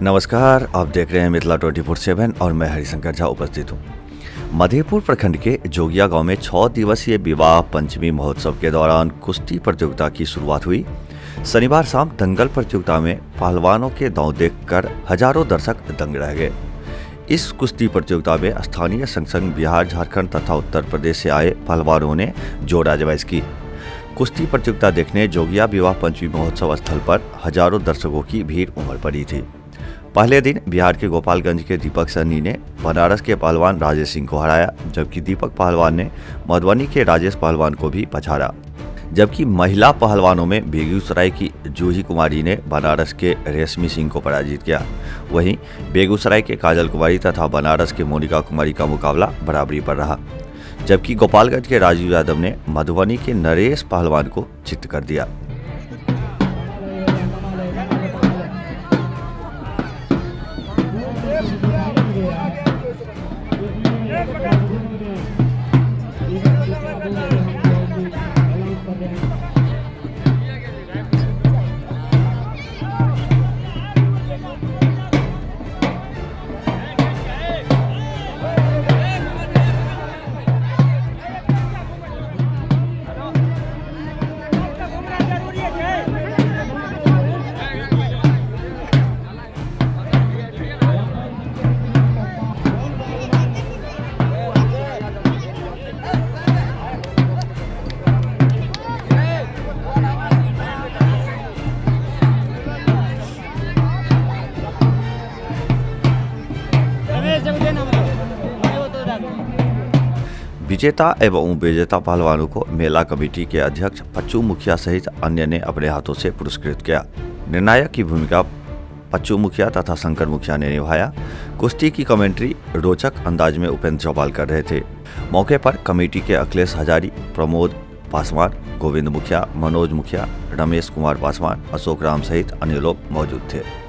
नमस्कार, आप देख रहे हैं मिथिला 24/7 और मैं हरिशंकर झा उपस्थित हूँ। मधेपुर प्रखंड के जोगिया गांव में 6 दिवसीय विवाह पंचमी महोत्सव के दौरान कुश्ती प्रतियोगिता की शुरुआत हुई। शनिवार शाम दंगल प्रतियोगिता में पहलवानों के दांव देखकर हजारों दर्शक दंग रह गए। इस कुश्ती प्रतियोगिता में स्थानीय संग बिहार, झारखंड तथा उत्तर प्रदेश से आए पहलवानों ने जोर आजमाइश की। कुश्ती प्रतियोगिता देखने जोगिया विवाह पंचमी महोत्सव स्थल पर हजारों दर्शकों की भीड़ उमड़ पड़ी थी। पहले दिन बिहार के गोपालगंज के दीपक सन्नी ने बनारस के पहलवान राजेश सिंह को हराया, जबकि दीपक पहलवान ने मधुबनी के राजेश पहलवान को भी पछाड़ा। जबकि महिला पहलवानों में बेगूसराय की जूही कुमारी ने बनारस के रेशमी सिंह को पराजित किया। वहीं बेगूसराय के काजल कुमारी तथा बनारस के मोनिका कुमारी का मुकाबला बराबरी पर रहा, जबकि गोपालगंज के राजीव यादव ने मधुबनी के नरेश पहलवान को चित्त कर दिया। विजेता एवं उपविजेता पहलवानों को मेला कमेटी के अध्यक्ष पच्चू मुखिया सहित अन्य ने अपने हाथों से पुरस्कृत किया। निर्णायक की भूमिका पच्चू मुखिया तथा शंकर मुखिया ने निभाया। कुश्ती की कमेंट्री रोचक अंदाज में उपेंद्र चौपाल कर रहे थे। मौके पर कमेटी के अखिलेश हजारी, प्रमोद पासवान, गोविंद मुखिया, मनोज मुखिया, रमेश कुमार पासवान, अशोक राम सहित अन्य लोग मौजूद थे।